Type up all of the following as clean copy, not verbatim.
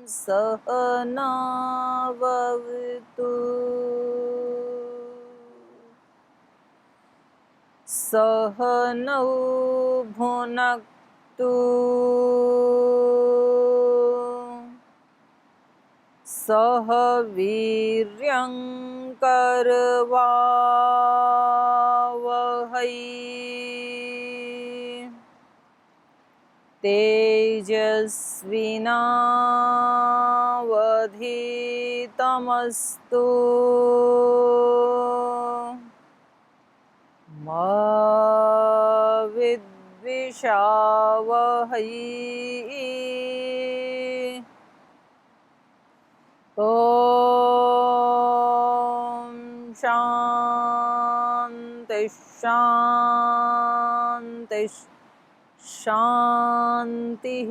सहनाववतु सहनौ भुनक्तु सह वीर्यं करवावहै तेजस्विनावधीतमस्तु मा विद्विषावहै ॐ शान्ति शान्ति शान्तिः।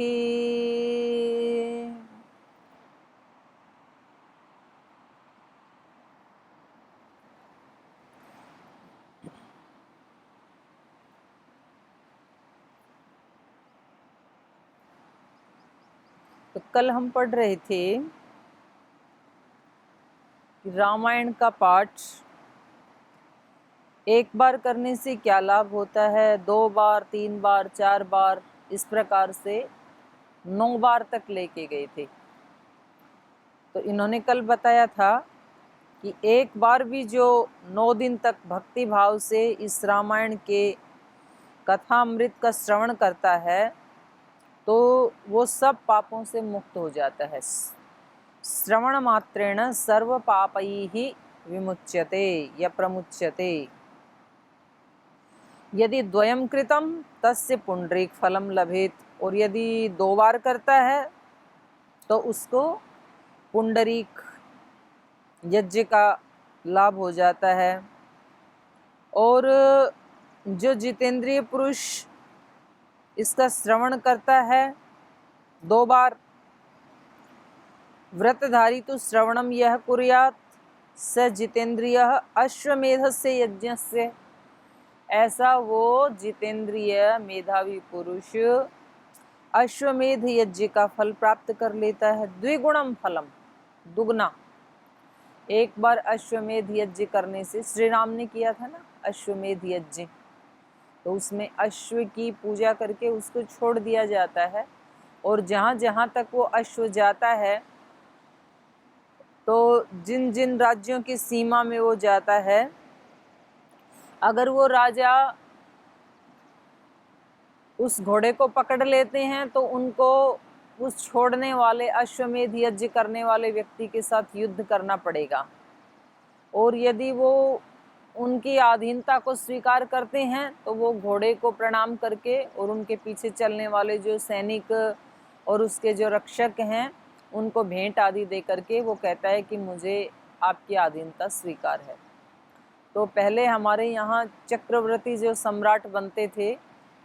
तो कल हम पढ़ रहे थे कि रामायण का पाठ एक बार करने से क्या लाभ होता है, 2 बार, 3 बार, 4 बार, इस प्रकार से 9 बार तक लेके गए थे। तो इन्होंने कल बताया था कि एक बार भी जो 9 दिन तक भक्ति भाव से इस रामायण के कथामृत का श्रवण करता है तो वो सब पापों से मुक्त हो जाता है। श्रवण मात्रेण सर्व पापैः विमुच्यते या प्रमुच्यते। यदि द्वयं कृतं तस्य पुंडरीक फलम लभेत, और यदि 2 बार करता है तो उसको पुंडरीक यज्ञ का लाभ हो जाता है। और जो जितेंद्रिय पुरुष इसका श्रवण करता है 2 बार, व्रतधारी तो श्रवणम यह कुर्यात् स जितेंद्रियः अश्वमेधस्य यज्ञस्य, ऐसा वो जितेंद्रिय मेधावी पुरुष अश्वमेध यज्ञ का फल प्राप्त कर लेता है। द्विगुणम फलम, दुगना। एक बार अश्वमेध यज्ञ करने से, श्री राम ने किया था ना अश्वमेध यज्ञ, तो उसमें अश्व की पूजा करके उसको छोड़ दिया जाता है, और जहाँ जहाँ तक वो अश्व जाता है तो जिन जिन राज्यों की सीमा में वो जाता है, अगर वो राजा उस घोड़े को पकड़ लेते हैं तो उनको उस छोड़ने वाले अश्वमेध यज्ञ करने वाले व्यक्ति के साथ युद्ध करना पड़ेगा। और यदि वो उनकी अधीनता को स्वीकार करते हैं तो वो घोड़े को प्रणाम करके और उनके पीछे चलने वाले जो सैनिक और उसके जो रक्षक हैं उनको भेंट आदि दे करके वो कहता है कि मुझे आपकी अधीनता स्वीकार है। तो पहले हमारे यहाँ चक्रवर्ती जो सम्राट बनते थे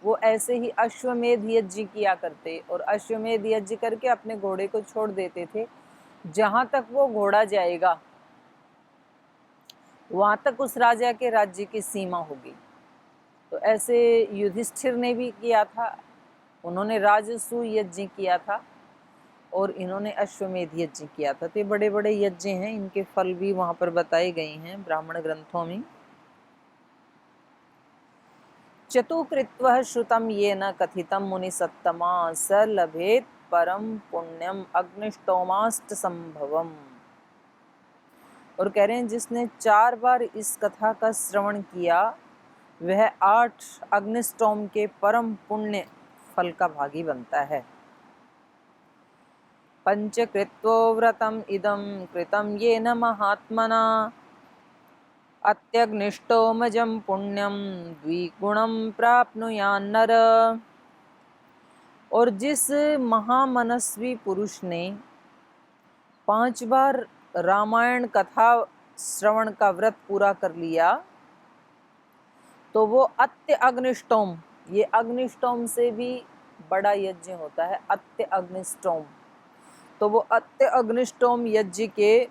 वो ऐसे ही अश्वमेध यज्ञ किया करते, और अश्वमेध यज्ञ करके अपने घोड़े को छोड़ देते थे। जहाँ तक वो घोड़ा जाएगा वहाँ तक उस राजा के राज्य की सीमा होगी। तो ऐसे युधिष्ठिर ने भी किया था, उन्होंने राजसूय यज्ञ किया था और इन्होंने अश्वमेध यज्ञ किया था। तो ये बड़े बड़े यज्ञ हैं, इनके फल भी वहाँ पर बताए गए हैं ब्राह्मण ग्रंथों में। चतुकृत्वः श्रुतं येन कथितं मुनिसत्तमा स लभेत परम पुण्यम अग्निष्टोमास्त संभवम। और कह रहे हैं जिसने 4 बार इस कथा का श्रवण किया वह 8 अग्निष्टोम के परम पुण्य फल का भागी बनता है। पंचकृत्वो व्रतम इदं कृतं येन महात्मना अत्यग्निष्टोमजं पुण्यम द्विगुणं प्राप्नुयान्नर। और जिस महामनस्वी पुरुष ने 5 बार रामायण कथा श्रवण का व्रत पूरा कर लिया तो वो अत्य अग्निष्टोम, ये अग्निष्टोम से भी बड़ा यज्ञ होता है अत्य अग्निष्टोम, तो वो अत्य अग्निष्टोम यज्ञ के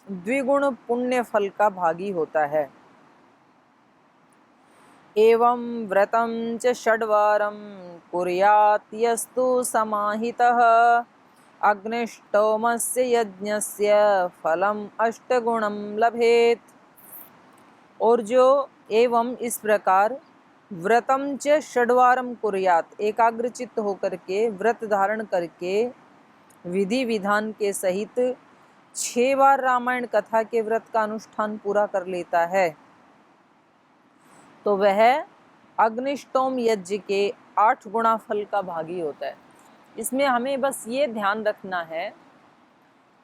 द्विगुण पुण्य फल का भागी होता है। एवं व्रतं च षड्वारं कुर्यात् यस्तु समाहितः अग्निष्टोमस्य यज्ञस्य फलम अष्टगुणम लभेत। और जो एवं इस प्रकार व्रतम च षड्वारम कुर्यात, एकाग्रचित्त होकर के व्रत धारण करके विधि विधान के सहित 6 बार रामायण कथा के व्रत का अनुष्ठान पूरा कर लेता है, तो वह अग्निष्टोम यज्ञ के 8 गुणा फल का भागी होता है। इसमें हमें बस ये ध्यान रखना है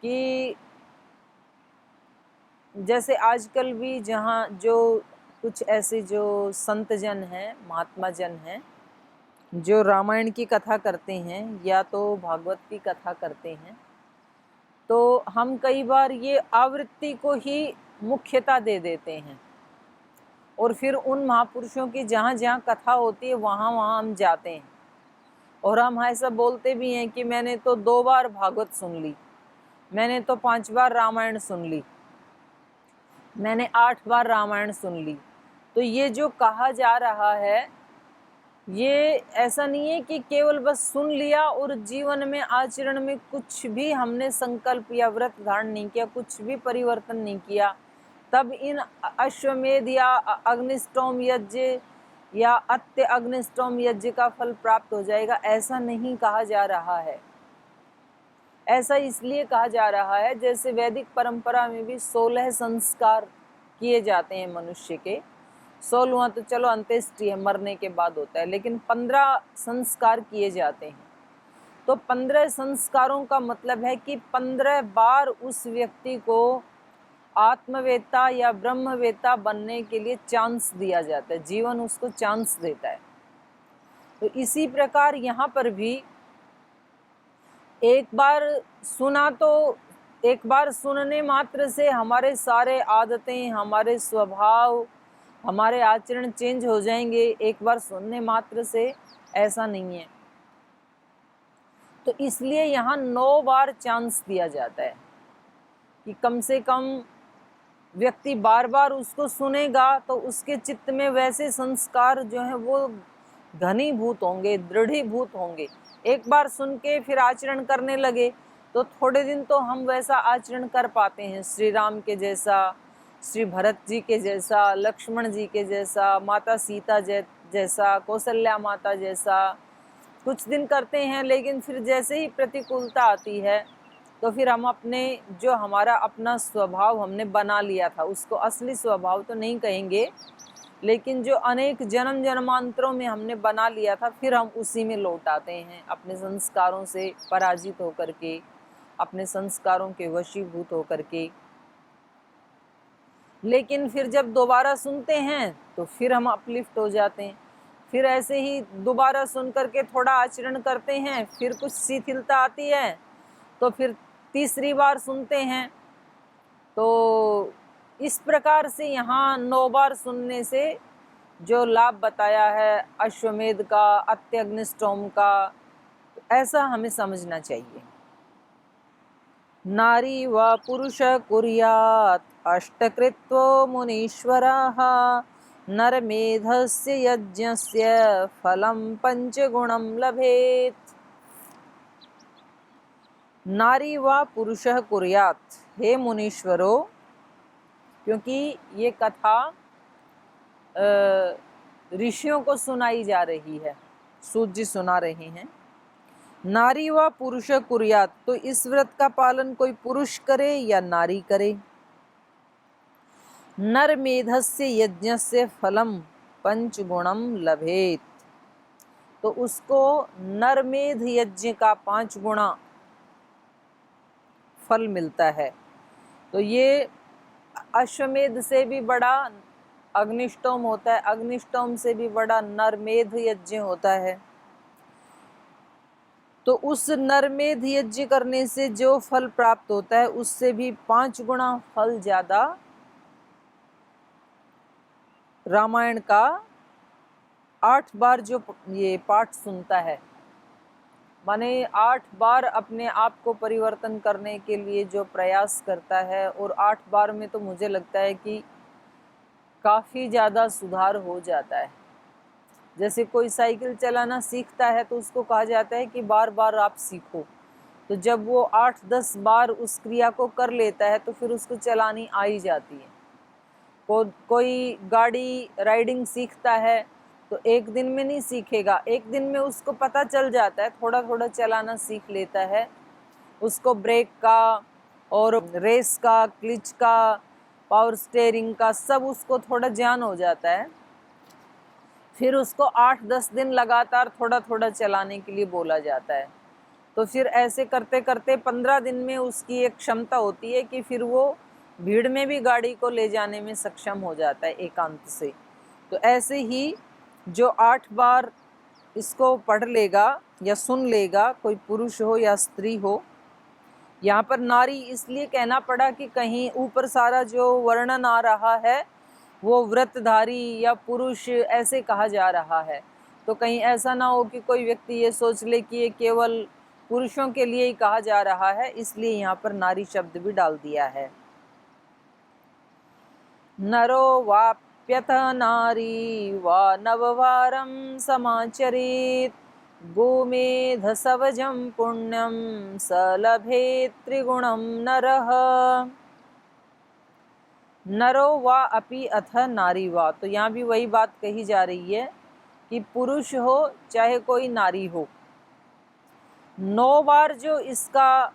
कि जैसे आजकल भी जहाँ जो कुछ ऐसे जो संत जन हैं, महात्मा जन हैं, जो रामायण की कथा करते हैं या तो भागवत की कथा करते हैं, तो हम कई बार ये आवृत्ति को ही मुख्यता दे देते हैं और फिर उन महापुरुषों की जहाँ जहाँ कथा होती है वहाँ वहाँ हम जाते हैं और हम ऐसा बोलते भी हैं कि मैंने तो 2 बार भागवत सुन ली, मैंने तो 5 बार रामायण सुन ली, मैंने 8 बार रामायण सुन ली। तो ये जो कहा जा रहा है, ये ऐसा नहीं है कि केवल बस सुन लिया और जीवन में आचरण में कुछ भी हमने संकल्प या व्रत धारण नहीं किया, कुछ भी परिवर्तन नहीं किया, तब इन अश्वमेध या अग्निष्टोम यज्ञ या अत्य अग्निष्टोम यज्ञ का फल प्राप्त हो जाएगा, ऐसा नहीं कहा जा रहा है। ऐसा इसलिए कहा जा रहा है जैसे वैदिक परंपरा में भी 16 संस्कार किए जाते हैं मनुष्य के। 16वां तो चलो अंत्येष्टि है, मरने के बाद होता है, लेकिन 15 संस्कार किए जाते हैं। तो 15 संस्कारों का मतलब है कि 15 बार उस व्यक्ति को आत्मवेता या ब्रह्मवेता बनने के लिए चांस दिया जाता है, जीवन उसको चांस देता है। तो इसी प्रकार यहाँ पर भी एक बार सुना तो एक बार सुनने मात्र से हमारे सारे आदतें, हमारे स्वभाव, हमारे आचरण चेंज हो जाएंगे, एक बार सुनने मात्र से, ऐसा नहीं है। तो इसलिए यहाँ 9 बार चांस दिया जाता है कि कम से कम व्यक्ति बार बार उसको सुनेगा तो उसके चित्त में वैसे संस्कार जो हैं वो घनीभूत होंगे, दृढ़ीभूत होंगे। एक बार सुन के फिर आचरण करने लगे तो थोड़े दिन तो हम वैसा आचरण कर पाते हैं, श्री राम के जैसा, श्री भरत जी के जैसा, लक्ष्मण जी के जैसा, माता सीता जैसा, कौशल्या माता जैसा कुछ दिन करते हैं। लेकिन फिर जैसे ही प्रतिकूलता आती है तो फिर हम अपने जो हमारा अपना स्वभाव हमने बना लिया था, उसको असली स्वभाव तो नहीं कहेंगे, लेकिन जो अनेक जन्म जन्मांतरों में हमने बना लिया था, फिर हम उसी में लौट आते हैं, अपने संस्कारों से पराजित होकर के, अपने संस्कारों के वशीभूत होकर के। लेकिन फिर जब दोबारा सुनते हैं तो फिर हम अपलिफ्ट हो जाते हैं, फिर ऐसे ही दोबारा सुन करके थोड़ा आचरण करते हैं, फिर कुछ शिथिलता आती है तो फिर तीसरी बार सुनते हैं। तो इस प्रकार से यहाँ 9 बार सुनने से जो लाभ बताया है अश्वमेध का, अत्यग्निष्टोम का, तो ऐसा हमें समझना चाहिए। नारी व पुरुष कुर्यात् अष्टकृत्वो मुनीश्वराः नरमेधस्य यज्ञस्य फलं 5 गुणं लभेत। नारी व पुरुष कुर्यात्, हे मुनीश्वरों, क्योंकि ये कथा ऋषियों को सुनाई जा रही है, सूत जी सुना रहे हैं। नारी व पुरुष कुर्यात्, तो इस व्रत का पालन कोई पुरुष करे या नारी करे। नर मेधस्य यज्ञस्य फलम 5 गुणम लभेत, तो उसको नरमेध यज्ञ का 5 गुणा फल मिलता है। तो ये अश्वमेध से भी बड़ा अग्निष्टोम होता है, अग्निष्टोम से भी बड़ा नरमेध यज्ञ होता है। तो उस नरमेध यज्ञ करने से जो फल प्राप्त होता है उससे भी 5 गुणा फल ज्यादा रामायण का 8 बार जो ये पाठ सुनता है, माने 8 बार अपने आप को परिवर्तन करने के लिए जो प्रयास करता है, और 8 बार में तो मुझे लगता है कि काफ़ी ज़्यादा सुधार हो जाता है। जैसे कोई साइकिल चलाना सीखता है तो उसको कहा जाता है कि बार बार आप सीखो, तो जब वो 8-10 बार उस क्रिया को कर लेता है तो फिर उसको चलानी आ ही जाती है। कोई गाड़ी राइडिंग सीखता है तो एक दिन में नहीं सीखेगा, एक दिन में उसको पता चल जाता है, थोड़ा थोड़ा चलाना सीख लेता है। उसको ब्रेक का और रेस का, क्लिच का, पावर स्टेयरिंग का सब उसको थोड़ा ज्ञान हो जाता है। फिर उसको 8-10 दिन लगातार थोड़ा थोड़ा चलाने के लिए बोला जाता है। तो फिर ऐसे करते करते 15 दिन में उसकी एक क्षमता होती है कि फिर वो भीड़ में भी गाड़ी को ले जाने में सक्षम हो जाता है एकांत से। तो ऐसे ही जो 8 बार इसको पढ़ लेगा या सुन लेगा, कोई पुरुष हो या स्त्री हो, यहाँ पर नारी इसलिए कहना पड़ा कि कहीं ऊपर सारा जो वर्णन आ रहा है वो व्रतधारी या पुरुष ऐसे कहा जा रहा है, तो कहीं ऐसा ना हो कि कोई व्यक्ति ये सोच ले कि ये केवल पुरुषों के लिए ही कहा जा रहा है, इसलिए यहाँ पर नारी शब्द भी डाल दिया है। नरो वाप्यथ नारी वा नववारं समाचरेत् गोमेधसवजं पुण्यं स लभेत् त्रिगुणं नरः। नरो वा अपि अथ नारी वा, तो यहाँ भी वही बात कही जा रही है कि पुरुष हो चाहे कोई नारी हो, 9 बार जो इसका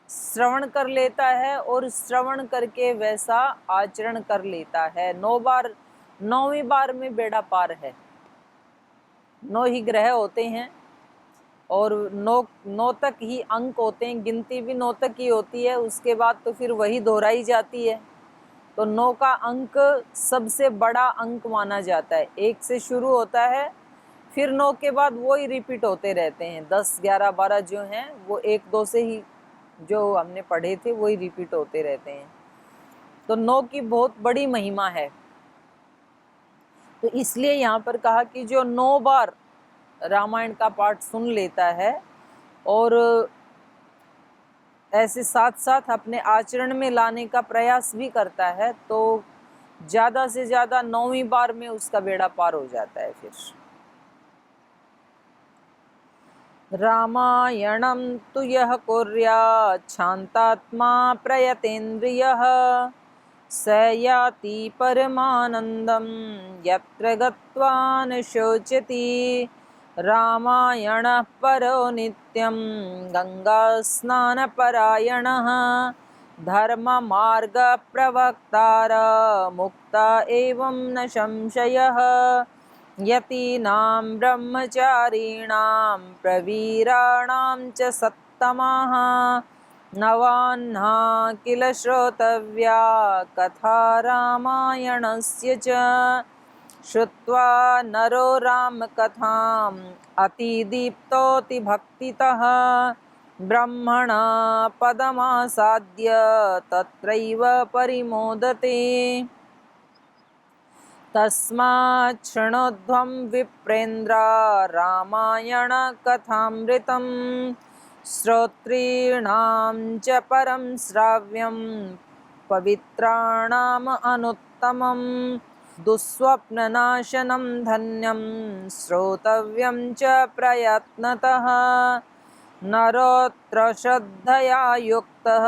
श्रवण कर लेता है और श्रवण करके वैसा आचरण कर लेता है, 9 बार, 9वीं बार में बेड़ा पार है। 9 ही ग्रह होते हैं और 9 तक ही अंक होते हैं, गिनती भी 9 तक ही होती है, उसके बाद तो फिर वही दोहराई जाती है। तो 9 का अंक सबसे बड़ा अंक माना जाता है। 1 से शुरू होता है, फिर 9 के बाद वो ही रिपीट होते रहते हैं। 10, 11, 12 जो हैं वो 1, 2 से ही जो हमने पढ़े थे वही रिपीट होते रहते हैं। तो 9 की बहुत बड़ी महिमा है। तो इसलिए यहाँ पर कहा कि जो 9 बार रामायण का पाठ सुन लेता है और ऐसे साथ साथ अपने आचरण में लाने का प्रयास भी करता है, तो ज़्यादा से ज़्यादा 9वीं बार में उसका बेड़ा पार हो जाता है। फिर रामायणं तु यः कुर्यात् शान्तात्मा प्रयतेन्द्रियः स याति परमानन्दं यत्र गत्वा न शोचति। रामायणः परो नित्यं गङ्गास्नानपरायणः धर्ममार्गप्रवक्तार मुक्ता एवं न संशयः। यतीनां ब्रह्मचारीणां प्रवीराणां च सत्तमाः नवाह्ना किल श्रोतव्या कथा रामायणस्य च। श्रुत्वा नरो रामकथाम् अतिदीप्तोऽतिभक्तितः ब्रह्मणा पदमासाद्य तत्रैव परिमोदते। तस्मात् शृणोध्वं विप्रेन्द्र रामायणकथामृतं श्रोतॄणां च परं श्राव्यं पवित्राणाम् अनुत्तमं दुःस्वप्ननाशनं धन्यं श्रोतव्यं च प्रयत्नतः। नरोऽत्र श्रद्धया युक्तः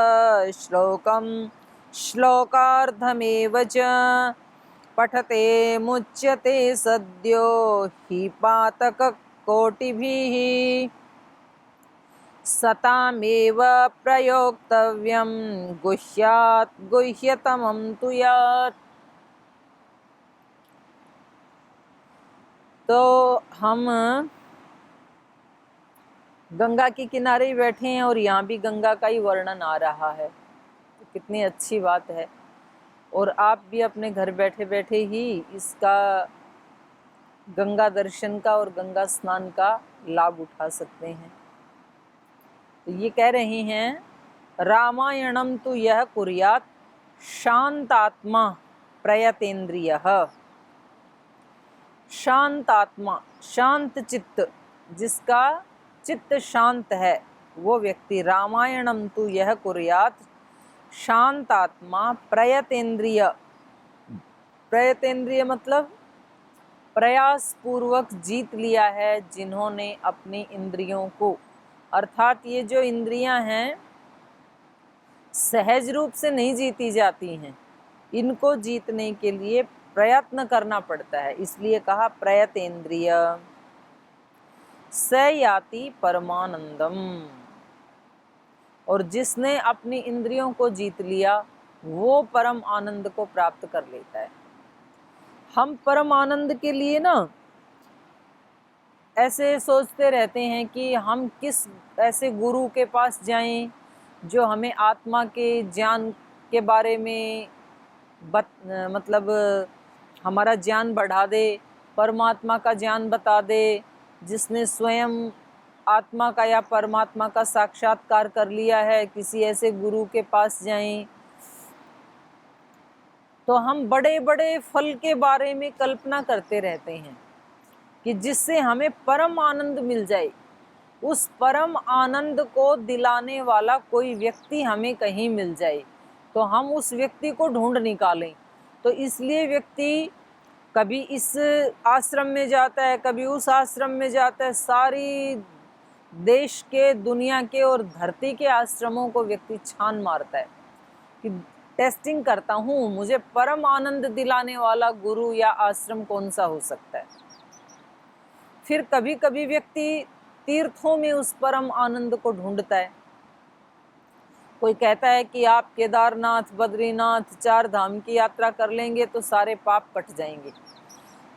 श्लोकार्धमेव च पठते मुच्यते सद्यो हि पातककोटिभिः। सतामेव प्रयोक्तव्यं गुह्यात् गुह्यतमं तु यत्। तो हम गंगा के किनारे बैठे हैं और यहाँ भी गंगा का ही वर्णन आ रहा है, तो कितनी अच्छी बात है। और आप भी अपने घर बैठे बैठे ही इसका गंगा दर्शन का और गंगा स्नान का लाभ उठा सकते हैं। तो ये कह रहे हैं रामायणम तु यह कुर्यात् शांतात्मा प्रयतेन्द्रियः। शांतात्मा, शांत चित्त, जिसका चित्त शांत है वो व्यक्ति रामायणम तु यह कुर्यात् शांतात्मा प्रयतेन्द्रिय। प्रयतेन्द्रिय मतलब प्रयास पूर्वक जीत लिया है जिन्होंने अपनी इंद्रियों को, अर्थात ये जो इंद्रियां हैं सहज रूप से नहीं जीती जाती हैं, इनको जीतने के लिए प्रयत्न करना पड़ता है। इसलिए कहा प्रयतेंद्रिय स याति परमानंदम। और जिसने अपनी इंद्रियों को जीत लिया वो परम आनंद को प्राप्त कर लेता है। हम परम आनंद के लिए ना ऐसे सोचते रहते हैं कि हम किस ऐसे गुरु के पास जाएं जो हमें आत्मा के ज्ञान के बारे में मतलब हमारा ज्ञान बढ़ा दे, परमात्मा का ज्ञान बता दे, जिसने स्वयं आत्मा का या परमात्मा का साक्षात्कार कर लिया है, किसी ऐसे गुरु के पास जाएं। तो हम बड़े बड़े फल के बारे में कल्पना करते रहते हैं कि जिससे हमें परम आनंद मिल जाए। उस परम आनंद को दिलाने वाला कोई व्यक्ति हमें कहीं मिल जाए तो हम उस व्यक्ति को ढूंढ निकालें। तो इसलिए व्यक्ति कभी इस आश्रम में जाता है, कभी उस आश्रम में जाता है, सारी देश के, दुनिया के और धरती के आश्रमों को व्यक्ति छान मारता है कि टेस्टिंग करता हूँ, मुझे परम आनंद दिलाने वाला गुरु या आश्रम कौन सा हो सकता है। फिर कभी कभी व्यक्ति तीर्थों में उस परम आनंद को ढूंढता है। कोई कहता है कि आप केदारनाथ, बद्रीनाथ, 4 धाम की यात्रा कर लेंगे तो सारे पाप कट जाएंगे।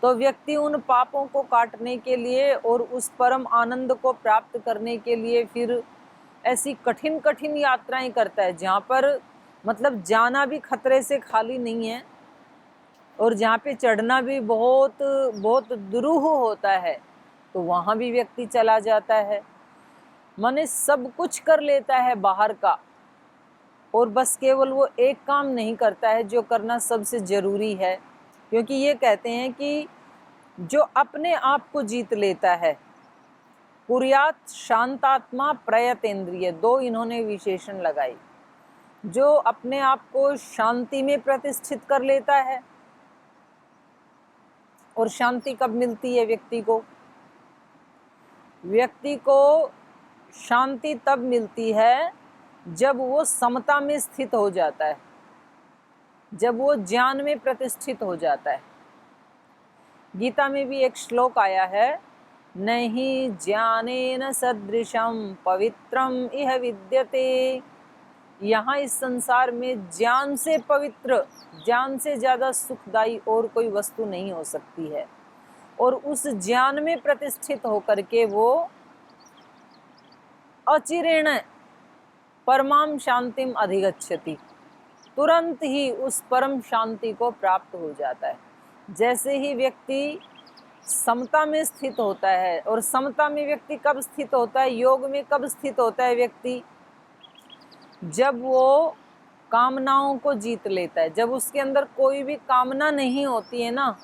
तो व्यक्ति उन पापों को काटने के लिए और उस परम आनंद को प्राप्त करने के लिए फिर ऐसी कठिन कठिन यात्राएं करता है जहाँ पर मतलब जाना भी खतरे से खाली नहीं है और जहाँ पे चढ़ना भी बहुत बहुत दुरूह होता है, तो वहाँ भी व्यक्ति चला जाता है। माने सब कुछ कर लेता है बाहर का और बस केवल वो एक काम नहीं करता है जो करना सबसे ज़रूरी है। क्योंकि ये कहते हैं कि जो अपने आप को जीत लेता है, कुर्यात शांतात्मा प्रयतेंद्रिय, 2 इन्होंने विशेषण लगाई। जो अपने आप को शांति में प्रतिष्ठित कर लेता है, और शांति कब मिलती है व्यक्ति को? व्यक्ति को शांति तब मिलती है जब वो समता में स्थित हो जाता है, जब वो ज्ञान में प्रतिष्ठित हो जाता है। गीता में भी एक श्लोक आया है, नहीं ज्ञानेन सदृशम पवित्रम इह विद्यते। यहाँ इस संसार में ज्ञान से पवित्र, ज्ञान से ज़्यादा सुखदायी और कोई वस्तु नहीं हो सकती है। और उस ज्ञान में प्रतिष्ठित होकर के वो अचिरेण परमाम शांतिम अधिगच्छति, तुरंत ही उस परम शांति को प्राप्त हो जाता है। जैसे ही व्यक्ति समता में स्थित होता है, और समता में व्यक्ति कब स्थित होता है, योग में कब स्थित होता है व्यक्ति? जब वो कामनाओं को जीत लेता है, जब उसके अंदर कोई भी कामना नहीं होती है ना,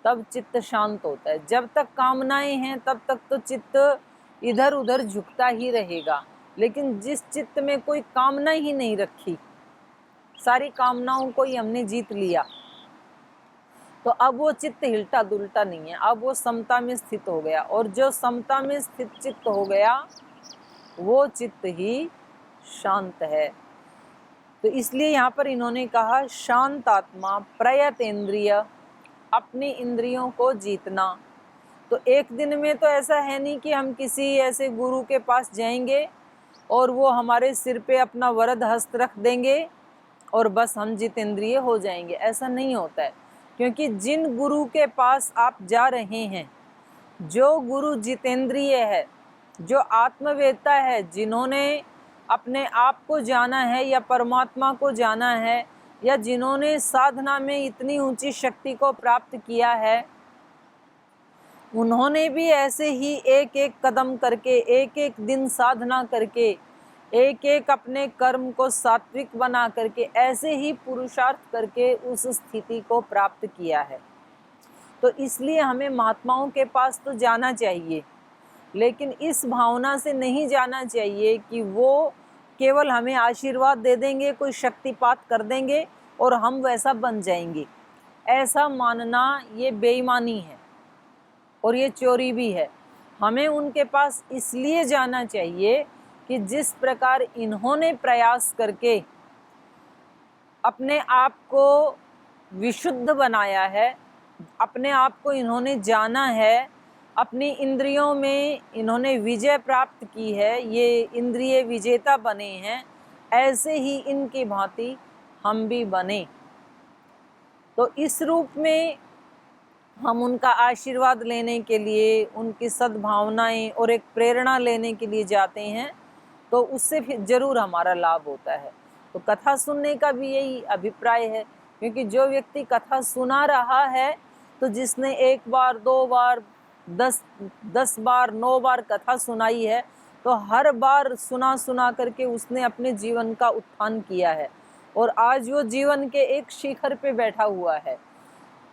तब चित्त शांत होता है। जब तक कामनाएं हैं तब तक तो चित्त इधर उधर झुकता ही रहेगा। लेकिन जिस चित्त में कोई कामना ही नहीं रखी, सारी कामनाओं को ही हमने जीत लिया, तो अब वो चित्त हिलता डुलता नहीं है, अब वो समता में स्थित हो गया। और जो समता में स्थित चित्त हो गया वो चित्त ही शांत है। तो इसलिए यहाँ पर इन्होंने कहा शांत आत्मा प्रयतेंद्रिय, अपनी इंद्रियों को जीतना। तो एक दिन में तो ऐसा है नहीं कि हम किसी ऐसे गुरु के पास जाएंगे और वो हमारे सिर पे अपना वरद हस्त रख देंगे और बस हम जितेंद्रिय हो जाएंगे। ऐसा नहीं होता है। क्योंकि जिन गुरु के पास आप जा रहे हैं, जो गुरु जितेंद्रिय है, जो आत्मवेत्ता है, जिन्होंने अपने आप को जाना है या परमात्मा को जाना है, या जिन्होंने साधना में इतनी ऊंची शक्ति को प्राप्त किया है, उन्होंने भी ऐसे ही एक एक कदम करके, एक एक दिन साधना करके, एक एक अपने कर्म को सात्विक बना करके, ऐसे ही पुरुषार्थ करके उस स्थिति को प्राप्त किया है। तो इसलिए हमें महात्माओं के पास तो जाना चाहिए, लेकिन इस भावना से नहीं जाना चाहिए कि वो केवल हमें आशीर्वाद दे देंगे, कोई शक्तिपात कर देंगे और हम वैसा बन जाएंगे। ऐसा मानना ये बेईमानी है और ये चोरी भी है। हमें उनके पास इसलिए जाना चाहिए कि जिस प्रकार इन्होंने प्रयास करके अपने आप को विशुद्ध बनाया है, अपने आप को इन्होंने जाना है, अपनी इंद्रियों में इन्होंने विजय प्राप्त की है, ये इंद्रिय विजेता बने हैं, ऐसे ही इनकी भांति हम भी बने। तो इस रूप में हम उनका आशीर्वाद लेने के लिए, उनकी सद्भावनाएं और एक प्रेरणा लेने के लिए जाते हैं, तो उससे फिर जरूर हमारा लाभ होता है। तो कथा सुनने का भी यही अभिप्राय है, क्योंकि जो व्यक्ति कथा सुना रहा है, तो जिसने 1 बार 2 बार 10 बार 9 बार कथा सुनाई है, तो हर बार सुना करके उसने अपने जीवन का उत्थान किया है और आज वो जीवन के एक शिखर पे बैठा हुआ है।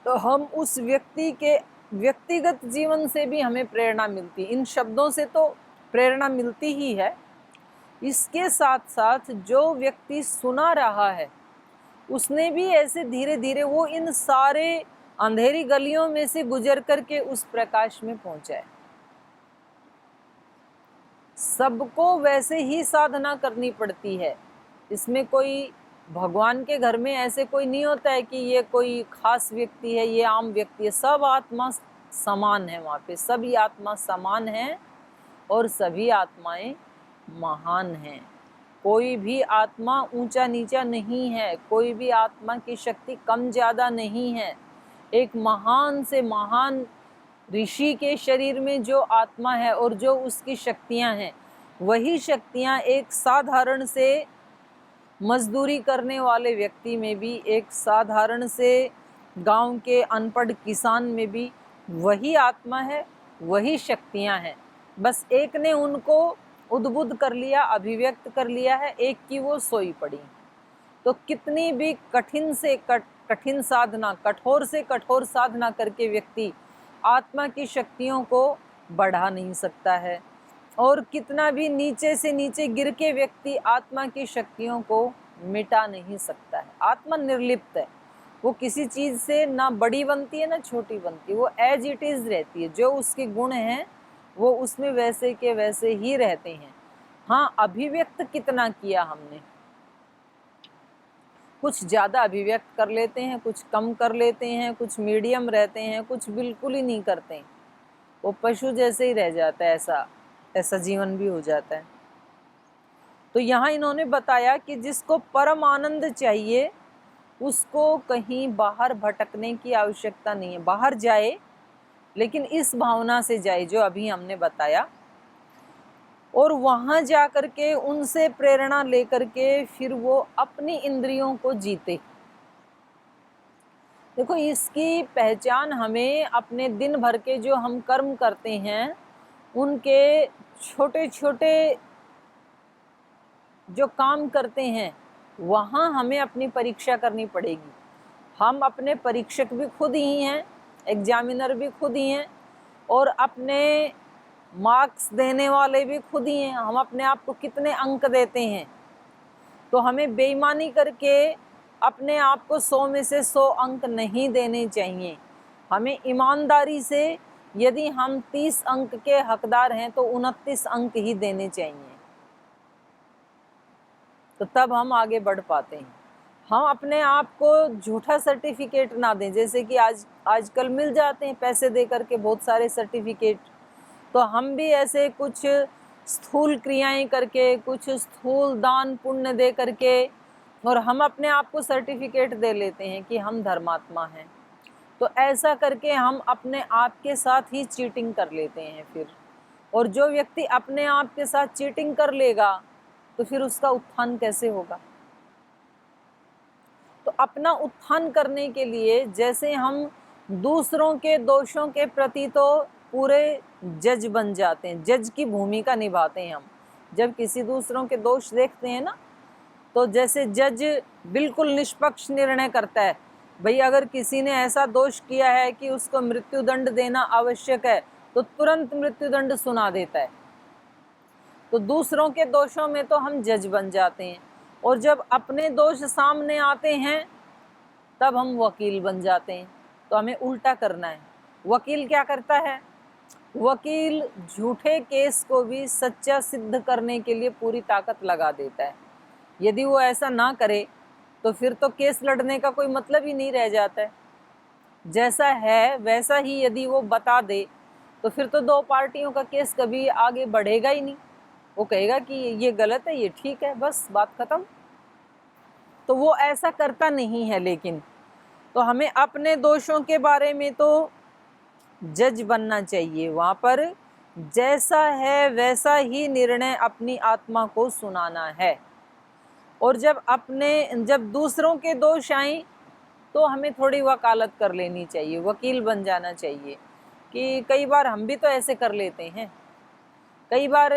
तो हम उस व्यक्ति के व्यक्तिगत जीवन से भी हमें प्रेरणा मिलती, इन शब्दों से तो प्रेरणा मिलती ही है, इसके साथ साथ जो व्यक्ति सुना रहा है उसने भी ऐसे धीरे धीरे वो इन सारे अंधेरी गलियों में से गुजर करके उस प्रकाश में पहुंचा है। सबको वैसे ही साधना करनी पड़ती है, इसमें कोई भगवान के घर में ऐसे कोई नहीं होता है कि ये कोई खास व्यक्ति है, ये आम व्यक्ति है। सब आत्मा समान है, वहाँ पे सभी आत्मा समान है और सभी आत्माएं महान हैं। कोई भी आत्मा ऊंचा नीचा नहीं है, कोई भी आत्मा की शक्ति कम ज़्यादा नहीं है। एक महान से महान ऋषि के शरीर में जो आत्मा है और जो उसकी शक्तियां हैं, वही शक्तियां एक साधारण से मजदूरी करने वाले व्यक्ति में भी, एक साधारण से गांव के अनपढ़ किसान में भी वही आत्मा है, वही शक्तियां हैं। बस एक ने उनको उद्बुद्ध कर लिया, अभिव्यक्त कर लिया है, एक की वो सोई पड़ी। तो कितनी भी कठिन से कठिन साधना, कठोर से कठोर साधना करके व्यक्ति आत्मा की शक्तियों को बढ़ा नहीं सकता है, और कितना भी नीचे से नीचे गिर के व्यक्ति आत्मा की शक्तियों को मिटा नहीं सकता है। आत्मा निर्लिप्त है, वो किसी चीज़ से ना बड़ी बनती है ना छोटी बनती है, वो एज इट इज़ रहती है। जो उसके गुण हैं वो उसमें वैसे के वैसे ही रहते हैं। हाँ, अभिव्यक्त कितना किया हमने, कुछ ज़्यादा अभिव्यक्त कर लेते हैं, कुछ कम कर लेते हैं, कुछ मीडियम रहते हैं, कुछ बिल्कुल ही नहीं करते, वो पशु जैसे ही रह जाता है, ऐसा जीवन भी हो जाता है। तो यहाँ इन्होंने बताया कि जिसको परम आनंद चाहिए उसको कहीं बाहर भटकने की आवश्यकता नहीं है। बाहर जाए लेकिन इस भावना से जाए जो अभी हमने बताया, और वहाँ जा कर के उनसे प्रेरणा लेकर के फिर वो अपनी इंद्रियों को जीते। देखो, इसकी पहचान हमें अपने दिन भर के जो हम कर्म करते हैं उनके छोटे छोटे जो काम करते हैं वहाँ हमें अपनी परीक्षा करनी पड़ेगी। हम अपने परीक्षक भी खुद ही हैं, एग्जामिनर भी खुद ही हैं, और अपने मार्क्स देने वाले भी खुद ही हैं। हम अपने आप को कितने अंक देते हैं, तो हमें बेईमानी करके अपने आप को 100 में से 100 अंक नहीं देने चाहिए। हमें ईमानदारी से, यदि हम 30 अंक के हकदार हैं तो 29 अंक ही देने चाहिए, तो तब हम आगे बढ़ पाते हैं। हम अपने आप को झूठा सर्टिफिकेट ना दें, जैसे कि आजकल मिल जाते हैं पैसे दे करके बहुत सारे सर्टिफिकेट, तो हम भी ऐसे कुछ स्थूल क्रियाएं करके, कुछ स्थूल दान पुण्य दे करके, और हम अपने आप को सर्टिफिकेट दे लेते हैं कि हम धर्मात्मा हैं। तो ऐसा करके हम अपने आप के साथ ही चीटिंग कर लेते हैं फिर। और जो व्यक्ति अपने आप के साथ चीटिंग कर लेगा तो फिर उसका उत्थान कैसे होगा। तो अपना उत्थान करने के लिए जैसे हम दूसरों के दोषों के प्रति तो पूरे जज बन जाते हैं, जज की भूमिका निभाते हैं हम। जब किसी दूसरों के दोष देखते हैं ना, तो जैसे जज बिल्कुल निष्पक्ष निर्णय करता है, भाई अगर किसी ने ऐसा दोष किया है कि उसको मृत्युदंड देना आवश्यक है तो तुरंत मृत्युदंड सुना देता है। तो दूसरों के दोषों में तो हम जज बन जाते हैं, और जब अपने दोष सामने आते हैं तब हम वकील बन जाते हैं। तो हमें उल्टा करना है। वकील क्या करता है, वकील झूठे केस को भी सच्चा सिद्ध करने के लिए पूरी ताकत लगा देता है। यदि वो ऐसा ना करे तो फिर तो केस लड़ने का कोई मतलब ही नहीं रह जाता है। जैसा है वैसा ही यदि वो बता दे तो फिर तो दो पार्टियों का केस कभी आगे बढ़ेगा ही नहीं। वो कहेगा कि ये गलत है, ये ठीक है, बस बात खत्म। तो वो ऐसा करता नहीं है। लेकिन तो हमें अपने दोषों के बारे में तो जज बनना चाहिए। वहाँ पर जैसा है वैसा ही निर्णय अपनी आत्मा को सुनाना है। और जब दूसरों के दोष आए तो हमें थोड़ी वकालत कर लेनी चाहिए, वकील बन जाना चाहिए। कि कई बार हम भी तो ऐसे कर लेते हैं। कई बार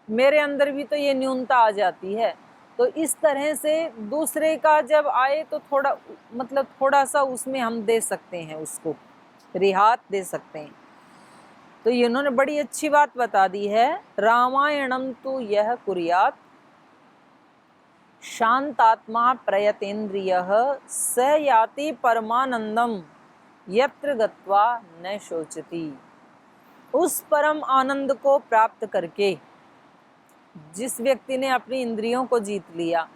मेरे अंदर भी तो ये न्यूनता आ जाती है। तो इस तरह से दूसरे का जब आए तो थोड़ा सा उसमें हम दे सकते हैं, उसको रिहात दे सकते हैं। तो इन्होंने बड़ी अच्छी बात बता दी है। रामायणम तु यह कुर्यात शांतात्मा प्रयतेन्द्रियः स याति परमानंदम यत्र गत्वा न शोचति। उस परम आनंद को प्राप्त करके जिस व्यक्ति ने अपनी इंद्रियों को जीत लिया,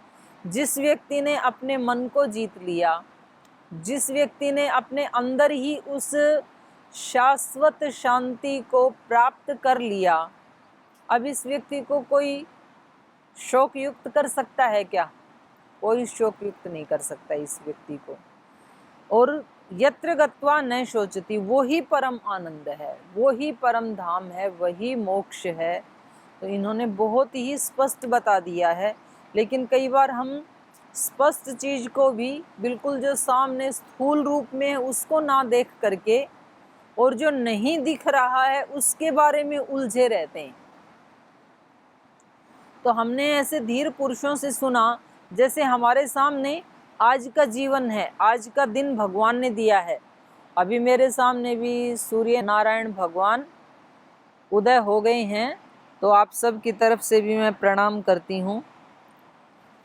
जिस व्यक्ति ने अपने मन को जीत लिया, जिस व्यक्ति ने अपने अंदर ही उस शाश्वत शांति को प्राप्त कर लिया, अब इस व्यक्ति को कोई शोक युक्त कर सकता है क्या? कोई शोक युक्त नहीं कर सकता इस व्यक्ति को। और यत्र गत्वा न शोचति, वो ही परम आनंद है, वो ही परम धाम है, वही मोक्ष है। तो इन्होंने बहुत ही स्पष्ट बता दिया है। लेकिन कई बार हम स्पष्ट चीज को भी बिल्कुल जो सामने स्थूल रूप में है उसको ना देख करके और जो नहीं दिख रहा है उसके बारे में उलझे रहते हैं। तो हमने ऐसे धीर पुरुषों से सुना, जैसे हमारे सामने आज का जीवन है, आज का दिन भगवान ने दिया है। अभी मेरे सामने भी सूर्य नारायण भगवान उदय हो गए हैं, तो आप सब की तरफ से भी मैं प्रणाम करती हूँ।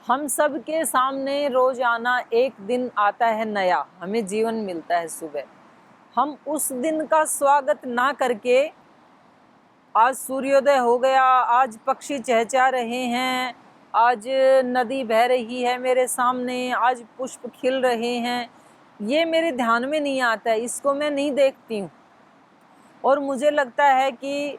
हम सब के सामने रोजाना एक दिन आता है नया, हमें जीवन मिलता है सुबह। हम उस दिन का स्वागत ना करके आज सूर्योदय हो गया, आज पक्षी चहचहा रहे हैं, आज नदी बह रही है मेरे सामने, आज पुष्प खिल रहे हैं, ये मेरे ध्यान में नहीं आता है, इसको मैं नहीं देखती हूँ। और मुझे लगता है कि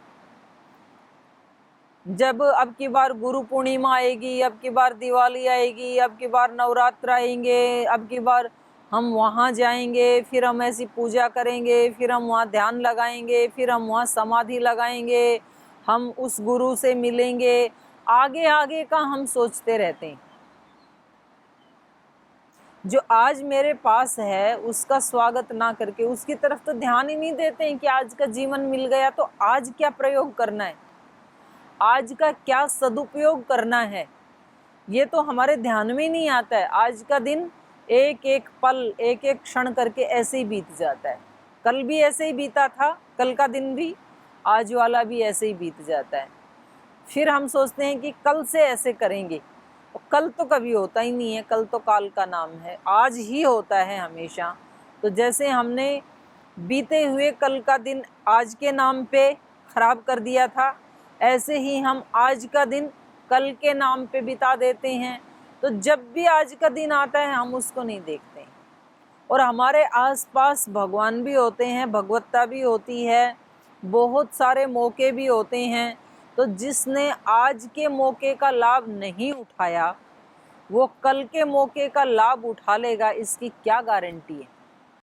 जब अब की बार गुरु पूर्णिमा आएगी, अब की बार दिवाली आएगी, अब की बार नवरात्र आएंगे, अब की बार हम वहाँ जाएंगे, फिर हम ऐसी पूजा करेंगे, फिर हम वहाँ ध्यान लगाएंगे, फिर हम वहाँ समाधि लगाएंगे, हम उस गुरु से मिलेंगे, आगे आगे का हम सोचते रहते हैं। जो आज मेरे पास है उसका स्वागत ना करके उसकी तरफ तो ध्यान ही नहीं देते हैं कि आज का जीवन मिल गया तो आज क्या प्रयोग करना है, आज का क्या सदुपयोग करना है, ये तो हमारे ध्यान में ही नहीं आता है। आज का दिन एक एक पल, एक एक क्षण करके ऐसे ही बीत जाता है। कल भी ऐसे ही बीता था, कल का दिन भी, आज वाला भी ऐसे ही बीत जाता है। फिर हम सोचते हैं कि कल से ऐसे करेंगे, कल तो कभी होता ही नहीं है, कल तो काल का नाम है, आज ही होता है हमेशा। तो जैसे हमने बीते हुए कल का दिन आज के नाम पे खराब कर दिया था, ऐसे ही हम आज का दिन कल के नाम पे बिता देते हैं। तो जब भी आज का दिन आता है हम उसको नहीं देखते हैं। और हमारे आसपास भगवान भी होते हैं, भगवत्ता भी होती है, बहुत सारे मौके भी होते हैं। तो जिसने आज के मौके का लाभ नहीं उठाया वो कल के मौके का लाभ उठा लेगा, इसकी क्या गारंटी है?